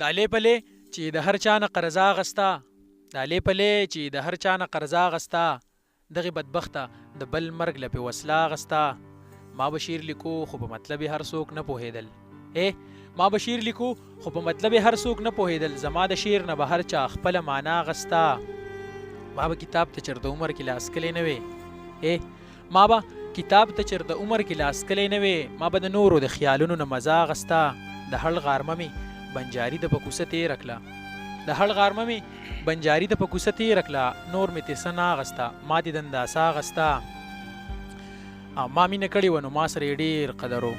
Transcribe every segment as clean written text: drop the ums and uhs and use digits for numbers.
دا لیپلې چې د هر چا نه قرضه اغستا دا لیپلې چې د هر چا نه قرضه اغستا دغه بدبخته د بل مرګ لپې وسله اغستا ما به شعر لیکو خو په مطلب هر څوک نه پوهېدل ما به شعر لیکو خو په مطلب هر څوک نه پوهېدل زما د شعر نه به هر چا خپله معنا اغستا ما به کتاب ته چر د عمر کې لاس کلی نه وې ما به کتاب ته چر د عمر کې لاس کلی نه وې ما به د نورو د خیالونو نه مزه اغستا د هړ غارمه مې بنجاري د په کوڅه تېره کړه د هړ غارمه مې بنجاري د په کوڅه تېره کړه نور مې تېسه نه اغسته ما دې د انداسه اغسته ما مینه کړې وه نو ما سره یې ډېر قدر و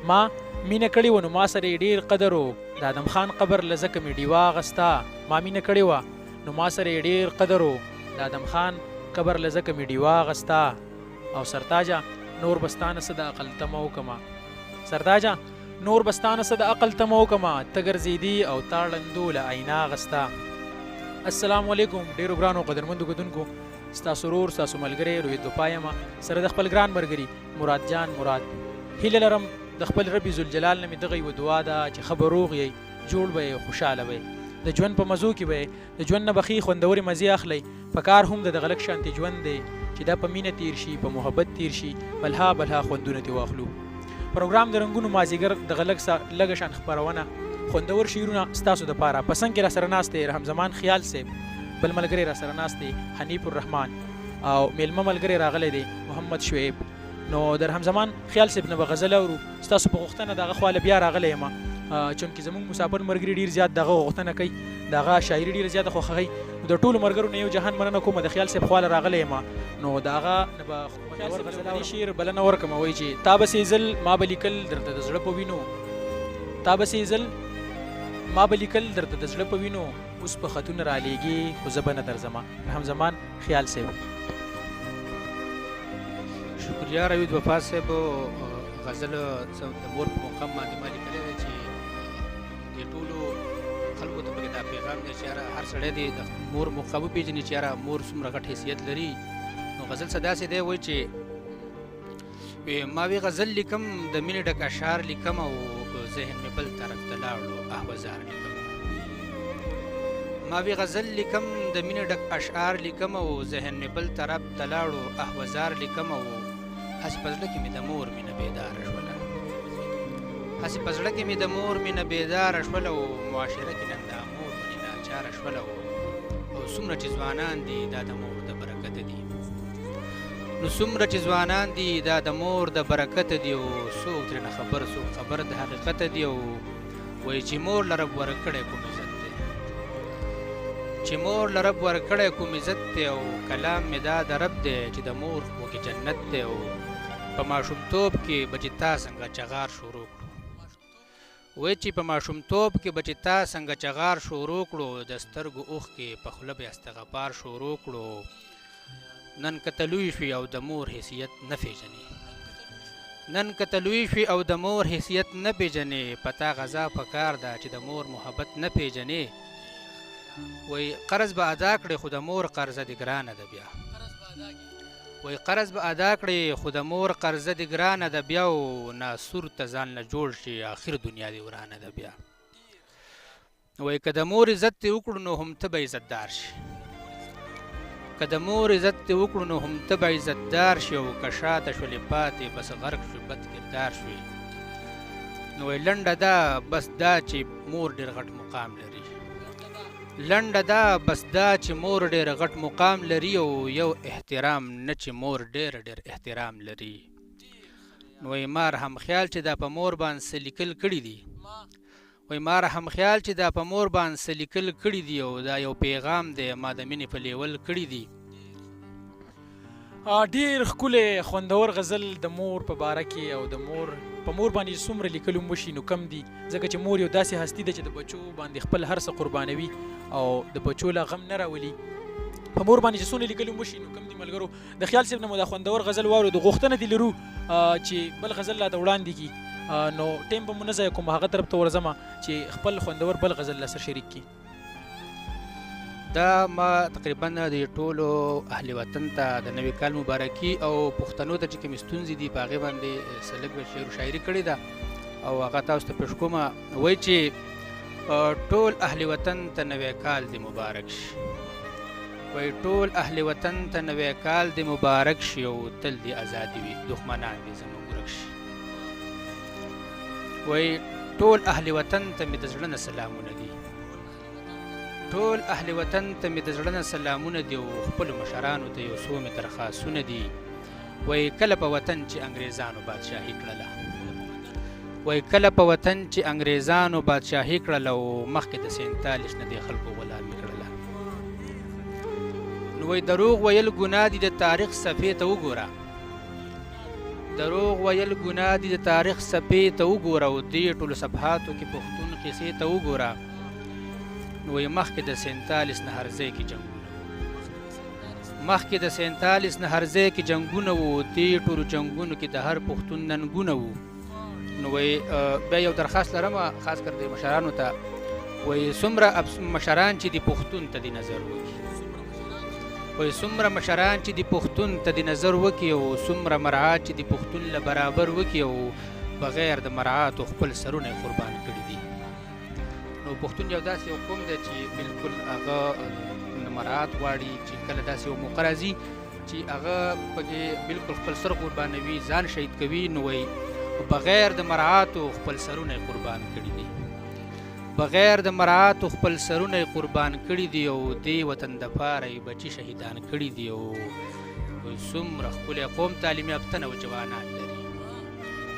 ما مینه کړې وه نو ما سره یې ډېر قدر و د ادم خان قبر له ځکه مې ډیوه اغسته ما مینه کړې وه نو ما سره یې ډېر قدر و د ادم خان قبر له ځکه مې ډیوه اغسته او سرتاجه نور بستانه څه د عقل تمه وکمه سرتاجه نور بستانه څه د عقل تمه وکمه ته ګرځېدي او تا ړندو له آینه اغسته السلام علیکم ډېرو ګرانو قدرمندو کتونکو ستاسو ورور ستاسو ملګری روهیت دوپا یمه سره د خپل ګران ملګري مراد جان مراد هیله لرم د خپل رب ذوالجلال نه مې دغه یوه دعا ده چې ښه به روغ یئ جوړ به یې خوشحاله به د ژوند په مزو کې به د ژوند نه به ښې خوندورې مزې اخلئ په کار هم د دغه لږ شانتې ژوند دی چې دا په مینه تیر شي په محبت تیر شي بلها بلها خوندونه ترې واخلو پروګرام د رنګونو مازدیګر دغه لږه شان خپرونه خوندور شعرونه ستاسو دپاره په څنګ کې راسره ناست دی رحم زمان خیال صاحب بل ملګری راسره ناست دی حنیف الرحمن او میلمه ملګری راغلی دی محمد شعیب نو د رحم زمان خیال صاحب نه به غزل اورو ستاسو په غوښتنه د هغه خواله بیا راغلی یم چونکې زموږ مسافر ملګري ډېر زیات دغه غوښتنه کوي د هغه شاعري ډېره زیاته خوښوي نو د ټولو ملګرو نه یو جهان مننه کوم د خیال صاحب خواله راغلی یم نو د هغه نه به غزلي شعر بلنه ورکړم وایي چې تا به سېزل ما به لیکل درته د زړه په وینو تا به سېزل ما به لیکل درته د زړه په وینو اوس په خطونه رالیږي خو زه به نه درځمه رحم زمان خیال صاحب شکریه روید وفا صاحب غزل د مور په مقام باندې ما لیکلی دی چې دې ټولو خلکو ته پکې دا پیغام دی چې یاره هر سړی دی د مور مقام وپېژني چې یاره مور څومره غټ حیثیت لري نو غزل څه داسې دی وایي چې ما وی غزل لیکم د مینې ډک اشعار لیکم او ذهن مې بل طرف ته لاړو احوزار لیکم ما وی غزل لیکم د مینې ډک اشعار لیکم او ذهن مې بل طرف ته لاړو احوزار لیکم او هسې په زړه کې مې د مور مینه بیداره شوله هسې په زړه کې مې د مور مینه بیداره شوله او معاشره کې نن دا مور منې ناچاره شوله او څومره چې ځوانان دي دا د مور د برکته دي نو څومره چې ځوانان دي دا د مور د برکته دي او څوک ترېنه خبر څوک خبر د حقیقته دي او وایي چې مور له رب ورکړی کوم عزت دی چې مور له رب ورکړی کوم عزت دی او کلام مې دا د رب دی چې د مور خو کې جنت دی او په ماشومتوب کې به چې تا څنګه چغار شروع کړو وایي چې په ماشومتوب کې به چې تا څنګه چغار شروع کړو د سترګو اوښ کې په خوله به استغفار شروع کړو نن که ته لوی شوي او د مور حیثیت نه پېژنې نن که ته لوی شوي او د مور حیثیت نه پېژنې په تا غذا پکار ده چې د مور محبت نه پېژنې وایي قرض به ادا کړې خو د مور قرضه دې ګرانه ده بیا وایي قرض به ادا کړې خو د مور قرضه دې ګرانه ده بیا او ناسور ته ځان نه جوړ شي آخر دنیا دې ورانه ده بیا وایي که د مور عزت دې وکړو نو هم ته به عزتدار شي که د مور عزت دې وکړو نو هم ته به عزتدار شي او که شاته شولې پاتې بس غرق شوې بد کردار شوې نو وایي لنډه ده بس دا چې مور ډېر غټ مقام لري لنډه ده بس دا چې مور ډېر غټ مقام لري او یو احترام نه چې مور ډېر احترام لري نو وایي ما رحم خیال چې دا په مور باندې څه لیکل کړي دي وایي ما رحم خیال چې دا په مور باندې څه لیکل کړي دي او دا یو پیغام دی ما د مینې په لیول کړي دي ډېر ښکلی خوندور غزل د مور په باره کې او د مور په مور باندې څومره لیکل هم وشي نو کم دي ځکه چې مور یو داسې هستي ده چې د بچو باندې خپل هر څه قربانوي او د بچو له غم نه راولي په مور باندې چې څونه لیکل هم وشي نو کم دي ملګرو د خیال صاحب نه مو دا خوندور غزل واورو د غوښتنه دې لرو چې بل غزل راته وړاندې کړي نو ټیم به مو نه ضایع کوم هغه طرف ته ورځمه چې خپل خوندور بل غزل له سره شریک کړي دا ما تقریبا د ټولو اهل وطن ته د نوي کال مبارکي او پښتنو ته چې کومې ستونزې دي په هغې باندې څه لږ شعر و شاعري کړې ده او هغه تاسو ته پېښ کومه وایي چې ټول اهل وطن ته نوی کال دې مبارک شي. وایي ټول اهل وطن ته نوی کال دې مبارک شي او تل دې ازادي وي، دښمنان دې زموږ ورک شي. وایي ټول اهل وطن ته مې د زړه نه سلامونه دي، ټول اهل وطن ته مې د زړه نه سلامونه دي او خپلو مشرانو ته یو څو مې درخواستونه دي. وایي کله په وطن چې انګریزانو بادشاهي کړله، وایي کله په وطن چې انګریزانو بادشاهي کړله او مخکې د 47 نه دې خلکو غلامي کړله. نو وایي دروغ ویل ګناه دي، د تاریخ صفحې ته وګوره، دروغ ویل ګناه دي، د تاریخ صفحې ته وګوره او دې ټولو صفحاتو کې پښتون قصې ته وګوره. نو وایي مخکې د 47 نه هر ځای کې جنګونه، مخکې د 47 نه هر ځای کې جنګونه وو، دې ټولو جنګونو کې د هر پښتون ننګونه وو. نو وایي بیا یو درخواست لرم خاص کر د مشرانو ته، وایي څومره مشران چې د پښتون ته د نظر وکړي، وایي څومره مشران چې د پښتون ته د نظر وکړي او څومره مراعات چې د پښتون له برابر وکړي او بغیر د مراعاتو خپل سرونه یې قربان کړي دي. نو پښتون یو داسې یو قوم دی چې بلکل هغه مراعات غواړي، چې کله داسې یو موقع راځي چې هغه پکې بلکل خپل سر قربانوي، ځان شهید کوي. نو وایي بغیر د مراعاتو خپل سرونه یې قربان کړي دي، بغیر د مراعاتو خپل سرونه یې قربان کړي دي او دې وطن دپاره یې بچي شهیدان کړي دي. او څومره ښکلی قوم تعلیم یافته او جوانان لري،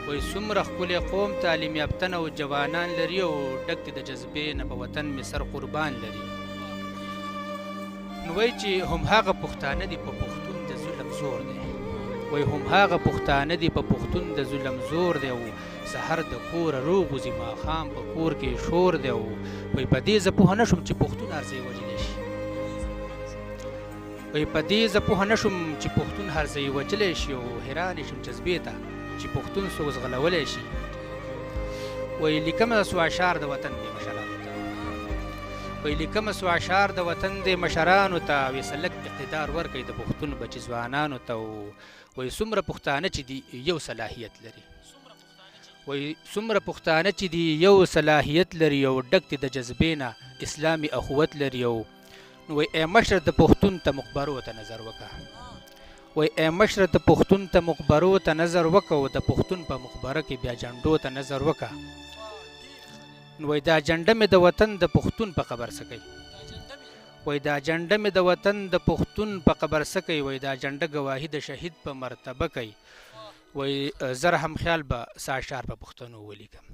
وایي څومره ښکلی قوم تعلیم یافته او جوانان لري او ډک د جذبې نه په وطن مې سر قربان لري. نو وایي چې هم هغه پښتانه دي په پښتون د ظلم زور دی، وایي هم هغه پښتانه دي په پښتون د ظلم زور دی او سحر د کوره روغ وځي ماښام په کور کې شور دی. او وایي په دې زه پوهه نه شوم چې پښتون هر ځای وجلی شي، وایي په دې زه پوهه نه شوم چې پښتون هر ځای وجلی شي او حیران شم جذبې ته چې پښتون څوک زغلولی شي. وایي لیکمه سو اشعار د وطن دی مشرانو ته، وایي لیکمه سو اشعار د وطن دی مشرانو ته، وایي سلک اقتدار ورکوي د پښتون بچي ځوانانو ته. وایي څومره پښتانه چې دي یو صلاحیت لري، وایي څومره پښتانه چې دي یو صلاحیت لري او ډک دي د جذبې نه اسلامي اخوت لري. او نو وایي ای مشر د پښتون ته مقبرو ته نظر وکړه، وایي ای مشر د پښتون ته مقبرو ته نظر وکړه او د پښتون په مقبره کې بیا جنډو ته نظر وکړه. نو وایي دا جنډه مې د وطن د پښتون په قبر څه کوي، وایي دا جنډه مې د وطن د پښتون په قبر څه کوي، وایي دا جنډه ګواهي د شهید په مرتبه کوي. وایي زر هم خیال به څه اشعار په پښتنو ولیکم،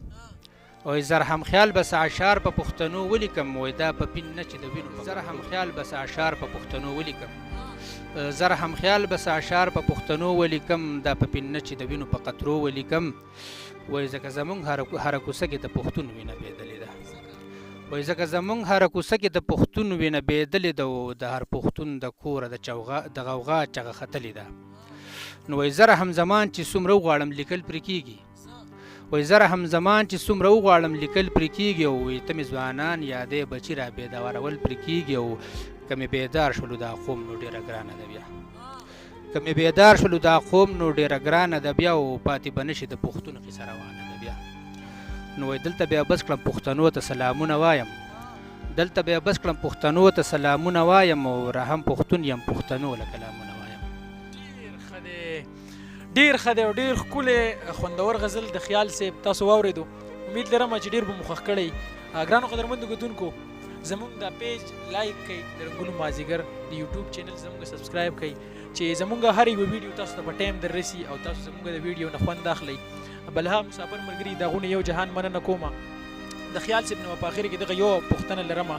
وایي زر هم خیال به څه اشعار په پښتنو ولیکم. وایي دا په پین نه چې د وینو، زر هم خیال به څه اشعار په پښتنو ولیکم، زر هم خیال به څه اشعار په پښتنو ولیکم، دا په پین نه چې د وینو په قطرو ولیکم. وایي ځکه زموږ هره کوڅه کې د پښتون وینه بهېدلې ده، وایي ځکه زموږ هره کوڅه کې د پښتون وینه بهېدلې ده او د هر پښتون د کوره د غوغا چغه ختلې ده. نو وایي زره هم زمان چې څومره وغواړم لیکل پرې کېږي، وایي زره هم زمان چې څومره وغواړم لیکل پرې کېږي. او وایي ته مې ځوانان یادې بچي را بېدارول پرې کېږي. او که مې بیدار شولو دا قوم نو ډېره ګرانه ده بیا، که مې بیدار شولو دا قوم نو ډېره ګرانه ده بیا، او پاتې به نه شي د پښتون قصه روانه ده بیا. نو وایي دلته بیا بس کړم پښتنو ته سلامونه وایم، دلته بیا بس کړم پښتنو ته سلامونه وایم او رحم پښتون یم پښتنو له کلامونه وایم. ډېر ښه دی او ډېر ښکلی خوندور غزل د خیال صاحب تاسو واورېدو. امید لرم چې ډېر به مو خوښ کړی. ګرانو قدرمندو کتونکو زموږ دا پیج لایک کړئ، د رنګونو مازدیګر د یوټیوب چینل زموږ سبسکرایب کړئ چې زموږ هر یو ویډیو تاسو ته په ټایم در رسي او تاسو زموږ د ویډیو نه خوند اخلئ. بلها مسافر ملګري د هغونه یو جهان مننه کومه. د خیال صاحب نه په اخر کې دغه یو پوښتنه لرمه،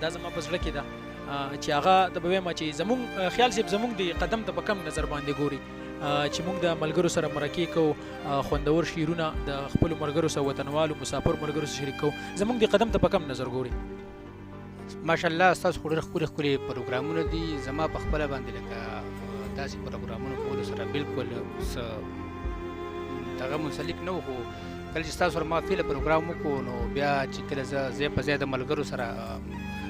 دا زما په زړه کې ده چې هغه د به وایم چې زموږ خیال صاحب زموږ د قدم ته په کم نظر باندې ګوري، چې موږ د ملګرو سره مرکې کوو، خوندور شعرونه د خپلو ملګرو سره وطنوالو مسافر ملګرو سره شریک کوو، زموږ د قدم ته په کم نظر ګوري. ماشاءالله ستاسو خو ډېر ښکلي ښکلي پروګرامونه دي. زما په خپله باندې لکه داسې پروګرامونو کولو سره بلکل څه دغه منسلک نه و، خو کله چې ستاسو سره ما فعله پروګرام وکړو نو بیا چې کله زه ځای په ځای د ملګرو سره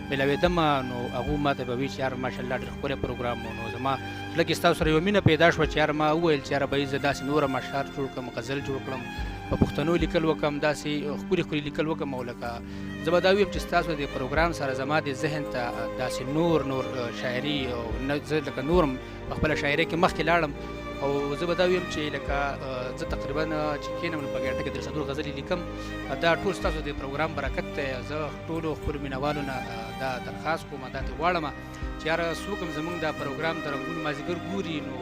ملاوېدم نو هغو ما ته به وي چې یار ماشاءالله ډېر ښکلی پروګرام و. نو زما زړه کې ستاسو سره یوه مینه پیدا شوه چې یار ما وویل چې یاره به زه داسې نور هم اشعار جوړ کړم، غزل جوړ کړم په پښتنو لیکل وکم، داسې ښکلي ښکلي لیکل وکم. او لکه زه به دا ویم چې ستاسو د پروګرام سره زما د ذهن ته داسې نور شاعري او زه لکه نورم په خپله شاعرۍ کې مخکې لاړم. او زه به دا ویم چې لکه زه تقریبا چې کښېنم نو په ګنټه کې 300 غزلې لیکم. دا ټول ستاسو د پروګرام برکت دی. زه ټولو خپلو مینهوالو نه دا درخواست کوم، دا ته غواړم چې یاره څوک هم زموږ دا پروګرام د رنګونو مازدیګر ګوري نو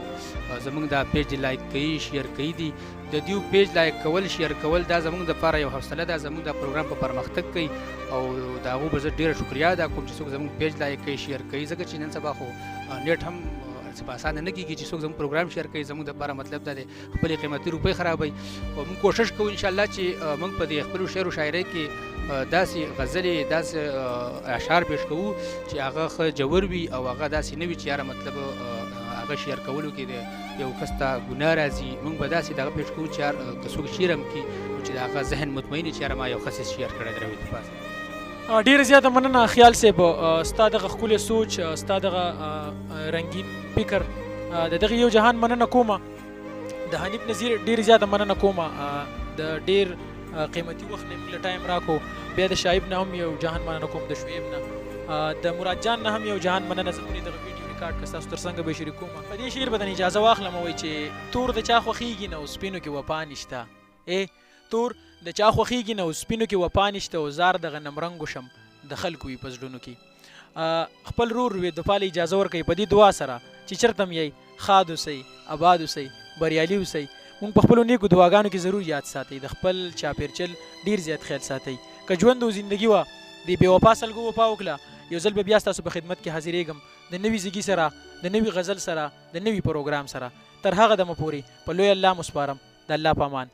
زموږ دا پیج لایک کوي، شیر کوي دي. د دیو پیج لایک کول، شیر کول دا زموږ دپاره یو حوصله ده، زموږ دا پروګرام په پرمختګ کوي. او د هغو به زه ډېره شکریا ادا کوم چې څوک زموږ پیج لایک کوي، شیر کوي. ځکه چې نن سبا خو نیټ هم په اسانه نه کېږي چې څوک زموږ پروګرام شیر کوي. زموږ دپاره مطلب دا دی خپلې قیمتي روپۍ خرابوي. او موږ کوشش کوو انشاءالله چې موږ په دې خپلو شعر و شاعرۍ کې داسې غزلې، داسې اشعار پیش کوو چې هغه ښه جوور وي او هغه داسې نه وي چې یاره مطلب هغه شعر کولو کې د یو کس ته ګناه راځي. موږ به داسې دغه پیش کوو چې که څوک شعر هم کړي نو چې د هغه ذهن مطمئن وي چې یاره ما یو ښه څیز شعر کړی دی. روي د پاسه ډیره زیاته مننه خیال صاحب، ستا دغه ښکلی سوچ، ستا دغه رنګین فکر، د دغه یو جهان مننه کومه. د حنیف نظیر ډیره زیاته مننه کومه، د ډیر قیمتي وخت نه موږ له ټایم راکو. بیا د شایب نه هم یو جهان مننه کوم، د شعیب نه، د مراد جان نه هم یو جهان مننه. زموږ دغه ویډیو ریکارډ که ستاسو تر څنګه به شریکوم. په دې شعر به اجازه واخلم وایي چې تور د چا خوښېږي نه او سپینو کې وفا نشته. تور د چا خوښېږي نه او سپینو کې وفا نشته، او زار د غنم رنګو شم د خلکو وي په زړونو کې. خپل رور وي دفاع له اجازه ورکوي په دې دعا سره چې چېرته م یئ ښاد اوسئ، اباد اوسئ، بریالي اوسئ. مونږ په خپلو نیکو دعاګانو کې ضرور یاد ساتئ. د خپل چاپېرچل ډېر زیات خیال ساتئ. که ژوند او زندګي وه د بې وفا سلګو وفا وکړه. یو ځل به بیا ستاسو په خدمت کې حاضرېږم د نوي زیږي سره، د نوي غزل سره، د نوي پروګرام سره. تر هغه دمه پورې په لوی الله مو سپارم. د الله په امان.